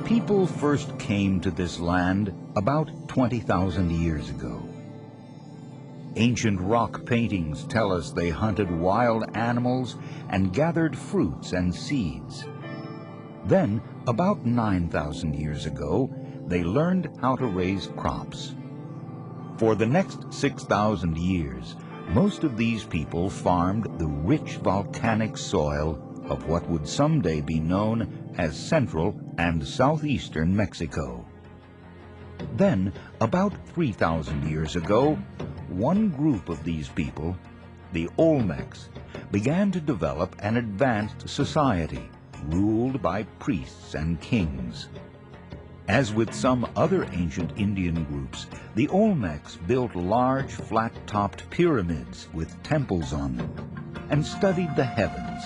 People first came to this land about 20,000 years ago. Ancient rock paintings tell us they hunted wild animals and gathered fruits and seeds. Then, about 9,000 years ago, they learned how to raise crops. For the next 6,000 years, most of these people farmed the rich volcanic soil of what would someday be known as central and southeastern Mexico. Then, about 3,000 years ago, one group of these people, the Olmecs, began to develop an advanced society ruled by priests and kings. As with some other ancient Indian groups, the Olmecs built large flat-topped pyramids with temples on them and studied the heavens.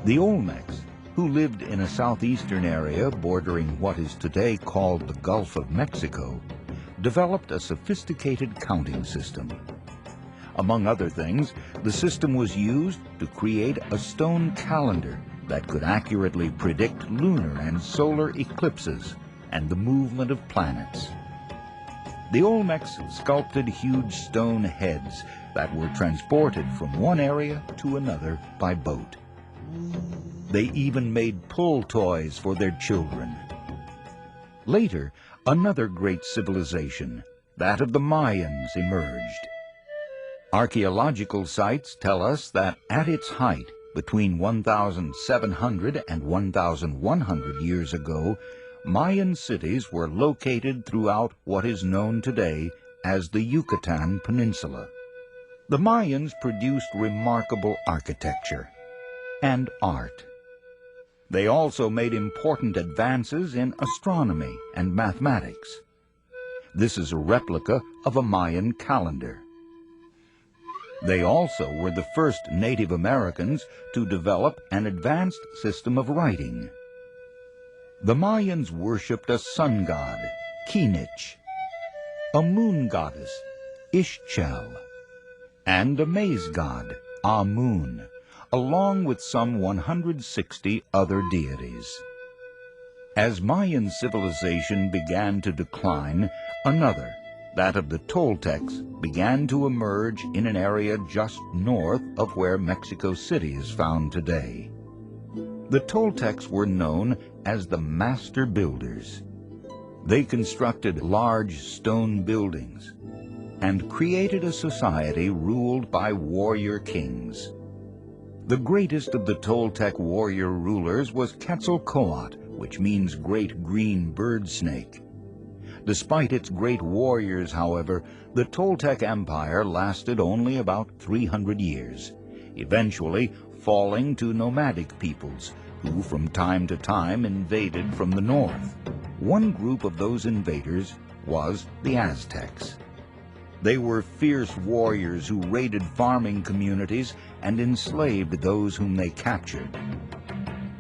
The Olmecs, who lived in a southeastern area bordering what is today called the Gulf of Mexico, developed a sophisticated counting system. Among other things, the system was used to create a stone calendar that could accurately predict lunar and solar eclipses and the movement of planets. The Olmecs sculpted huge stone heads that were transported from one area to another by boat. They even made pull toys for their children. Later, another great civilization, that of the Mayans, emerged. Archaeological sites tell us that at its height, between 1,700 and 1,100 years ago, Mayan cities were located throughout what is known today as the Yucatan Peninsula. The Mayans produced remarkable architecture and art. They also made important advances in astronomy and mathematics. This is a replica of a Mayan calendar. They also were the first Native Americans to develop an advanced system of writing. The Mayans worshipped a sun god, Kinich, a moon goddess, Ixchel, and a maize god, Amun, along with some 160 other deities. As Mayan civilization began to decline, another, that of the Toltecs, began to emerge in an area just north of where Mexico City is found today. The Toltecs were known as the master builders. They constructed large stone buildings and created a society ruled by warrior kings. The greatest of the Toltec warrior rulers was Quetzalcoatl, which means great green bird snake. Despite its great warriors, however, the Toltec Empire lasted only about 300 years, eventually falling to nomadic peoples who from time to time invaded from the north. One group of those invaders was the Aztecs. They were fierce warriors who raided farming communities and enslaved those whom they captured.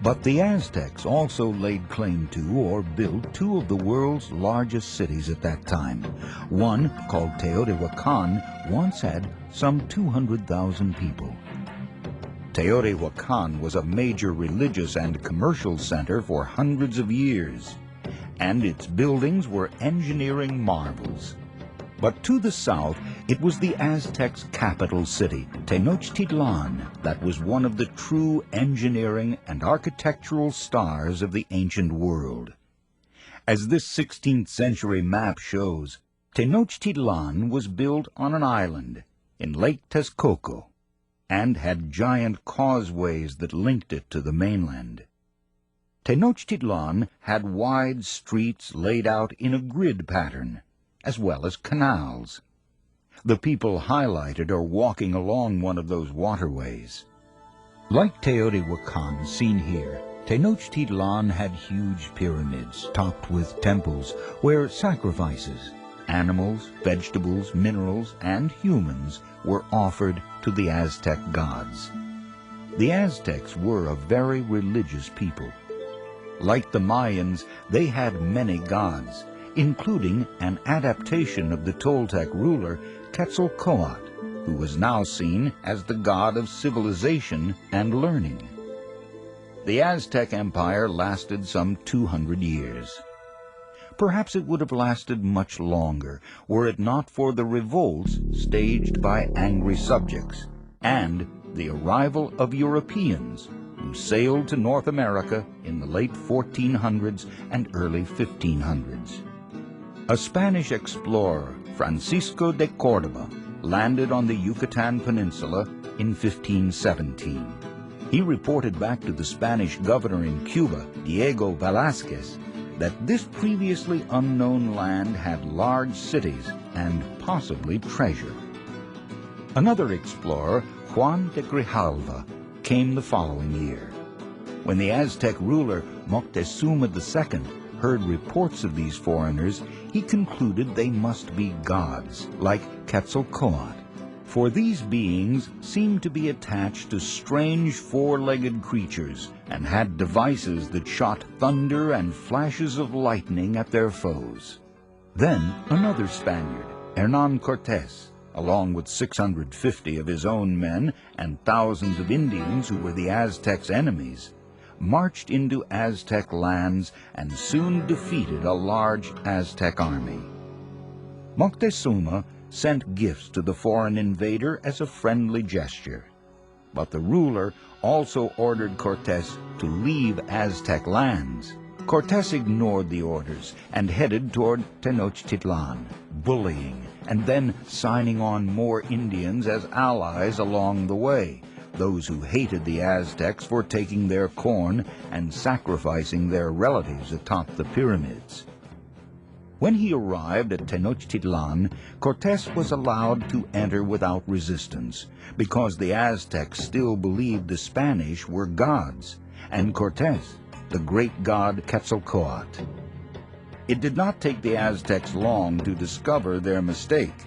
But the Aztecs also laid claim to or built two of the world's largest cities at that time. One, called Teotihuacan, once had some 200,000 people. Teotihuacan was a major religious and commercial center for hundreds of years, and its buildings were engineering marvels. But to the south, it was the Aztecs' capital city, Tenochtitlan, that was one of the true engineering and architectural stars of the ancient world. As this 16th century map shows, Tenochtitlan was built on an island in Lake Texcoco and had giant causeways that linked it to the mainland. Tenochtitlan had wide streets laid out in a grid pattern, as well as canals. The people highlighted are walking along one of those waterways. Like Teotihuacan seen here, Tenochtitlan had huge pyramids topped with temples where sacrifices, animals, vegetables, minerals, and humans were offered to the Aztec gods. The Aztecs were a very religious people. Like the Mayans, they had many gods, including an adaptation of the Toltec ruler Quetzalcoatl, who was now seen as the god of civilization and learning. The Aztec Empire lasted some 200 years. Perhaps it would have lasted much longer were it not for the revolts staged by angry subjects and the arrival of Europeans who sailed to North America in the late 1400s and early 1500s. A Spanish explorer, Francisco de Cordoba, landed on the Yucatan Peninsula in 1517. He reported back to the Spanish governor in Cuba, Diego Velázquez, that this previously unknown land had large cities and possibly treasure. Another explorer, Juan de Grijalva, came the following year. When the Aztec ruler Moctezuma II heard reports of these foreigners, he concluded they must be gods, like Quetzalcoatl. For these beings seemed to be attached to strange four-legged creatures and had devices that shot thunder and flashes of lightning at their foes. Then another Spaniard, Hernán Cortés, along with 650 of his own men and thousands of Indians who were the Aztecs' enemies, marched into Aztec lands and soon defeated a large Aztec army. Moctezuma sent gifts to the foreign invader as a friendly gesture. But the ruler also ordered Cortés to leave Aztec lands. Cortés ignored the orders and headed toward Tenochtitlan, bullying and then signing on more Indians as allies along the way, those who hated the Aztecs for taking their corn and sacrificing their relatives atop the pyramids. When he arrived at Tenochtitlan, Cortés was allowed to enter without resistance, because the Aztecs still believed the Spanish were gods, and Cortés, the great god Quetzalcoatl. It did not take the Aztecs long to discover their mistake,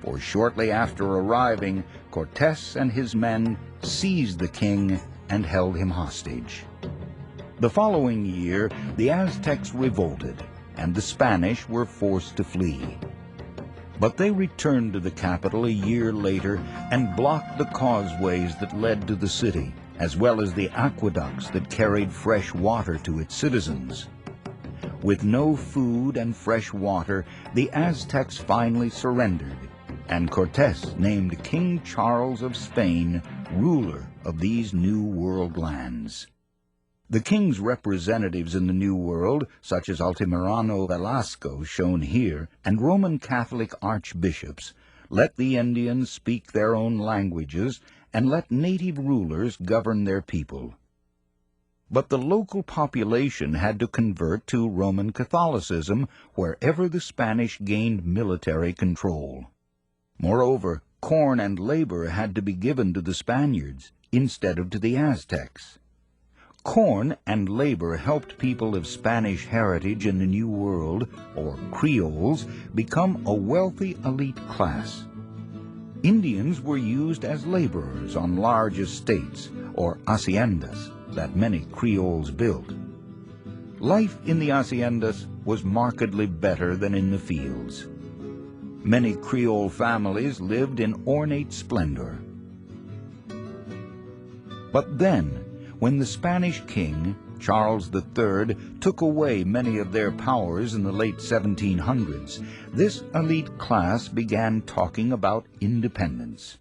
for shortly after arriving, Cortés and his men seized the king and held him hostage. The following year, the Aztecs revolted, and the Spanish were forced to flee. But they returned to the capital a year later and blocked the causeways that led to the city, as well as the aqueducts that carried fresh water to its citizens. With no food and fresh water, the Aztecs finally surrendered, and Cortés named King Charles of Spain ruler of these New World lands. The king's representatives in the New World, such as Altamirano Velasco, shown here, and Roman Catholic archbishops, let the Indians speak their own languages and let native rulers govern their people. But the local population had to convert to Roman Catholicism wherever the Spanish gained military control. Moreover, corn and labor had to be given to the Spaniards instead of to the Aztecs. Corn and labor helped people of Spanish heritage in the New World, or Creoles, become a wealthy elite class. Indians were used as laborers on large estates, or haciendas, that many Creoles built. Life in the haciendas was markedly better than in the fields. Many Creole families lived in ornate splendor. But then, when the Spanish king, Charles III, took away many of their powers in the late 1700s, this elite class began talking about independence.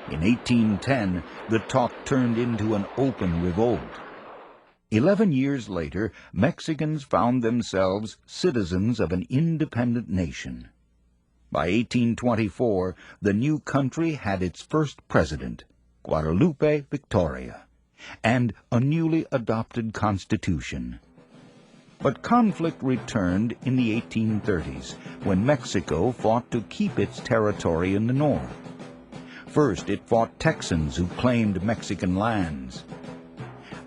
In 1810, the talk turned into an open revolt. 11 years later, Mexicans found themselves citizens of an independent nation. By 1824, the new country had its first president, Guadalupe Victoria, and a newly adopted constitution. But conflict returned in the 1830s, when Mexico fought to keep its territory in the north. First, it fought Texans who claimed Mexican lands.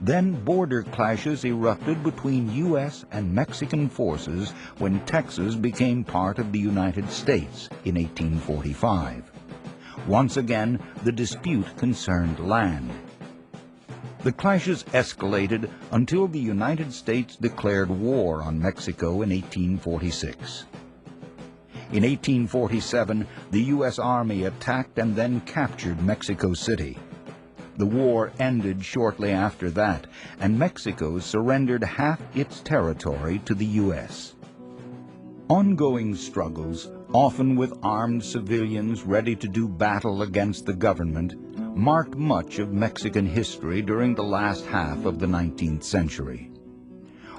Then border clashes erupted between U.S. and Mexican forces when Texas became part of the United States in 1845. Once again, the dispute concerned land. The clashes escalated until the United States declared war on Mexico in 1846. In 1847, the U.S. Army attacked and then captured Mexico City. The war ended shortly after that, and Mexico surrendered half its territory to the U.S. Ongoing struggles, often with armed civilians ready to do battle against the government, marked much of Mexican history during the last half of the 19th century.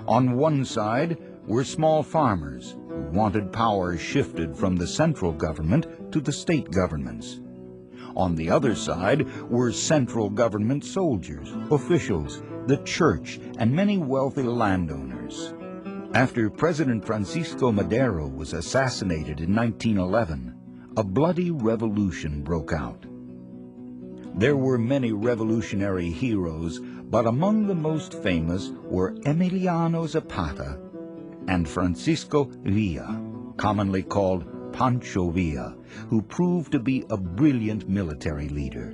On one side were small farmers who wanted power shifted from the central government to the state governments. On the other side were central government soldiers, officials, the church, and many wealthy landowners. After President Francisco Madero was assassinated in 1911, a bloody revolution broke out. There were many revolutionary heroes, but among the most famous were Emiliano Zapata and Francisco Villa, commonly called Pancho Villa, who proved to be a brilliant military leader.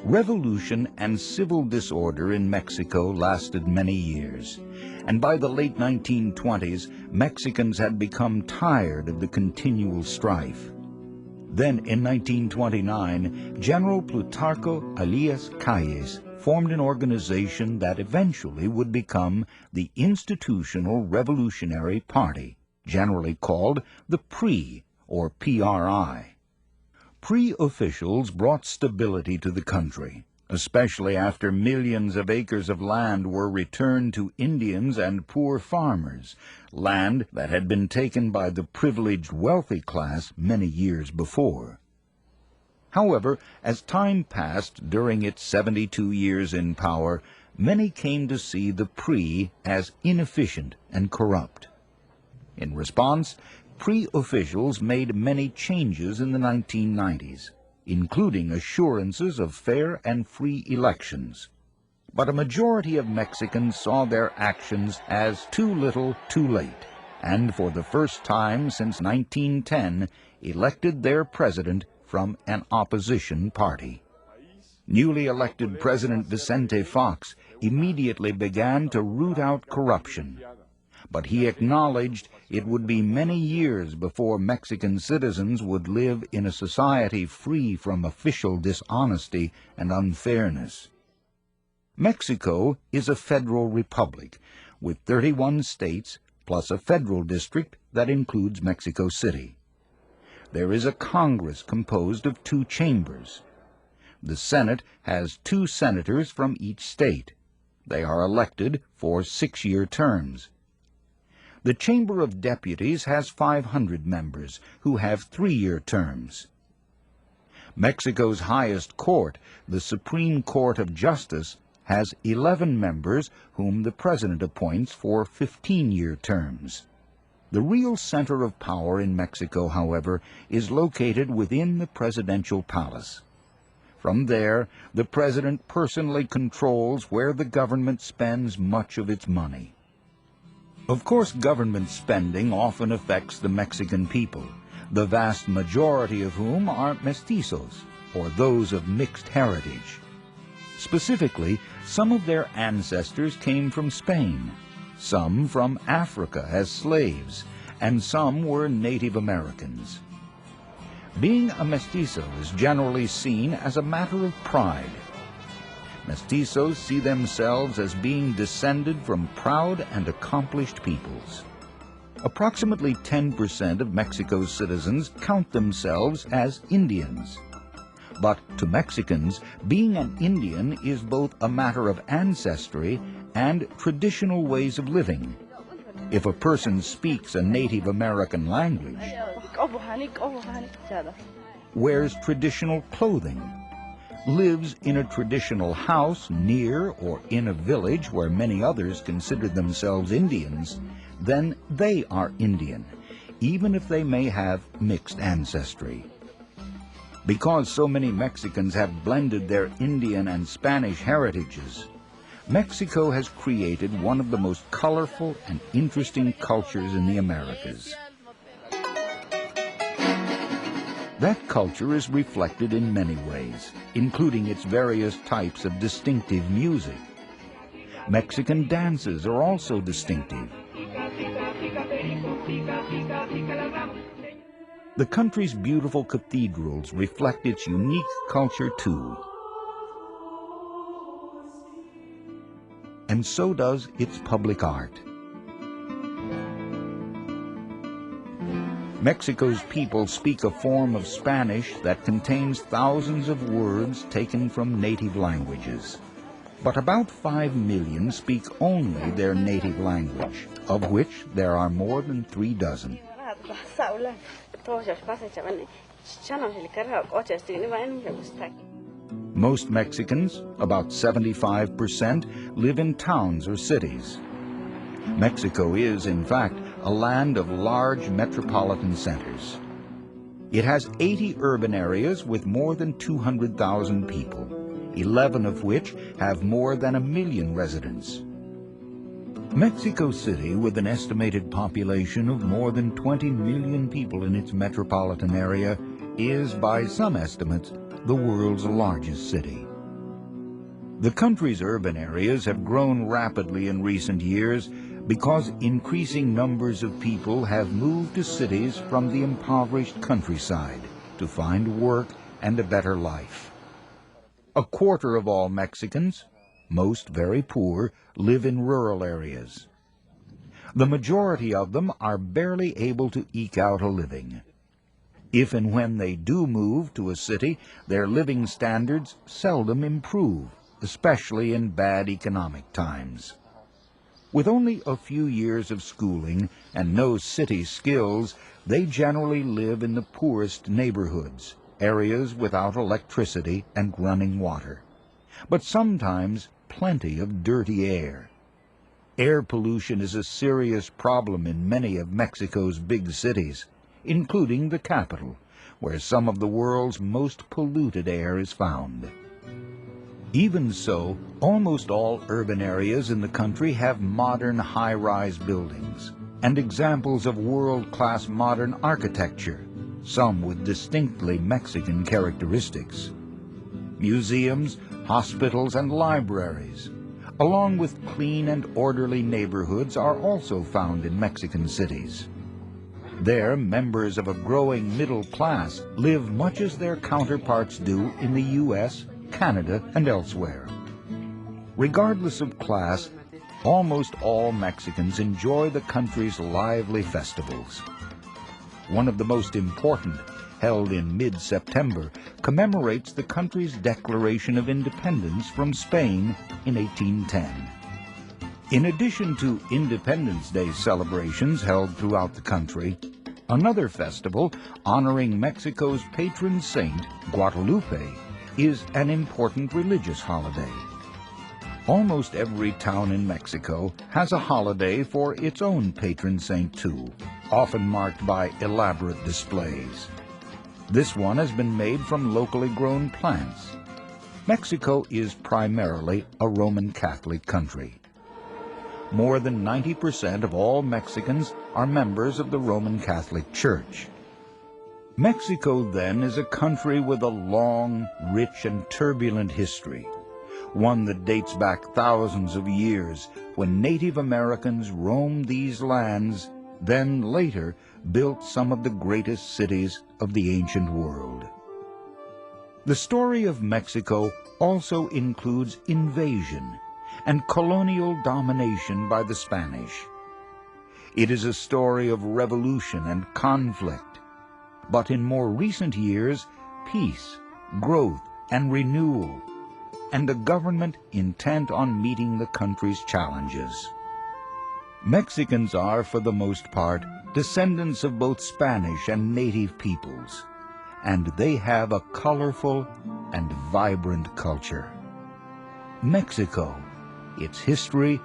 Revolution and civil disorder in Mexico lasted many years, and by the late 1920s, Mexicans had become tired of the continual strife. Then, in 1929, General Plutarco Elias Calles formed an organization that eventually would become the Institutional Revolutionary Party, generally called the PRI, or PRI. PRI officials brought stability to the country, especially after millions of acres of land were returned to Indians and poor farmers, land that had been taken by the privileged wealthy class many years before. However, as time passed during its 72 years in power, many came to see the PRI as inefficient and corrupt. In response, PRI officials made many changes in the 1990s, including assurances of fair and free elections. But a majority of Mexicans saw their actions as too little, too late, and for the first time since 1910, elected their president from an opposition party. Newly elected President Vicente Fox immediately began to root out corruption, but he acknowledged it would be many years before Mexican citizens would live in a society free from official dishonesty and unfairness. Mexico is a federal republic with 31 states plus a federal district that includes Mexico City. There is a Congress composed of 2 chambers. The Senate has 2 senators from each state. They are elected for 6-year terms. The Chamber of Deputies has 500 members who have 3-year terms. Mexico's highest court, the Supreme Court of Justice, has 11 members whom the President appoints for 15-year terms. The real center of power in Mexico, however, is located within the presidential palace. From there, the President personally controls where the government spends much of its money. Of course, government spending often affects the Mexican people, the vast majority of whom are mestizos, or those of mixed heritage. Specifically, some of their ancestors came from Spain, some from Africa as slaves, and some were Native Americans. Being a mestizo is generally seen as a matter of pride. Mestizos see themselves as being descended from proud and accomplished peoples. Approximately 10% of Mexico's citizens count themselves as Indians. But to Mexicans, being an Indian is both a matter of ancestry and traditional ways of living. If a person speaks a Native American language, wears traditional clothing, lives in a traditional house near or in a village where many others consider themselves Indians, then they are Indian, even if they may have mixed ancestry. Because so many Mexicans have blended their Indian and Spanish heritages, Mexico has created one of the most colorful and interesting cultures in the Americas. That culture is reflected in many ways, including its various types of distinctive music. Mexican dances are also distinctive. The country's beautiful cathedrals reflect its unique culture too. and so does its public art. Mexico's people speak a form of Spanish that contains thousands of words taken from native languages. But about 5 million speak only their native language, of which there are more than 3 dozen. Most Mexicans, about 75%, live in towns or cities. Mexico is, in fact, a land of large metropolitan centers. It has 80 urban areas with more than 200,000 people, 11 of which have more than 1 million residents. Mexico City, with an estimated population of more than 20 million people in its metropolitan area, is, by some estimates, the world's largest city. The country's urban areas have grown rapidly in recent years because increasing numbers of people have moved to cities from the impoverished countryside to find work and a better life. 1/4 of all Mexicans, most very poor, live in rural areas. The majority of them are barely able to eke out a living. If and when they do move to a city, their living standards seldom improve, especially in bad economic times. With only a few years of schooling and no city skills, they generally live in the poorest neighborhoods, areas without electricity and running water, but sometimes plenty of dirty air. Air pollution is a serious problem in many of Mexico's big cities, including the capital, where some of the world's most polluted air is found. Even so, almost all urban areas in the country have modern high-rise buildings and examples of world-class modern architecture, some with distinctly Mexican characteristics. Museums, hospitals, and libraries, along with clean and orderly neighborhoods, are also found in Mexican cities. There, members of a growing middle class live much as their counterparts do in the U.S., Canada, and elsewhere. Regardless of class, almost all Mexicans enjoy the country's lively festivals. One of the most important, held in mid-September, commemorates the country's declaration of independence from Spain in 1810. In addition to Independence Day celebrations held throughout the country, another festival honoring Mexico's patron saint, Guadalupe, is an important religious holiday. Almost every town in Mexico has a holiday for its own patron saint too, often marked by elaborate displays. This one has been made from locally grown plants. Mexico is primarily a Roman Catholic country. More than 90% of all Mexicans are members of the Roman Catholic Church. Mexico, then, is a country with a long, rich, and turbulent history, one that dates back thousands of years when Native Americans roamed these lands, then later built some of the greatest cities of the ancient world. The story of Mexico also includes invasion and colonial domination by the Spanish. It is a story of revolution and conflict, but in more recent years, peace, growth, and renewal, and a government intent on meeting the country's challenges. Mexicans are, for the most part, descendants of both Spanish and native peoples, and they have a colorful and vibrant culture. Mexico, its history,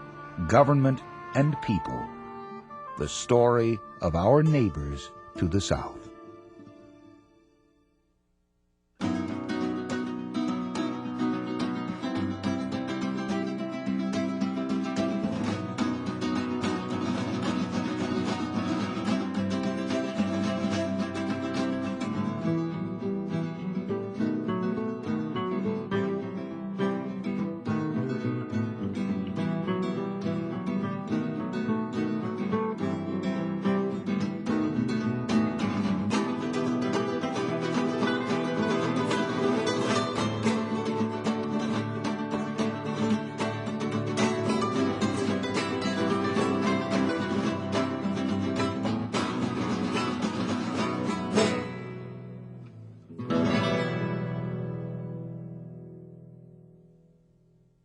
government, and people, the story of our neighbors to the south.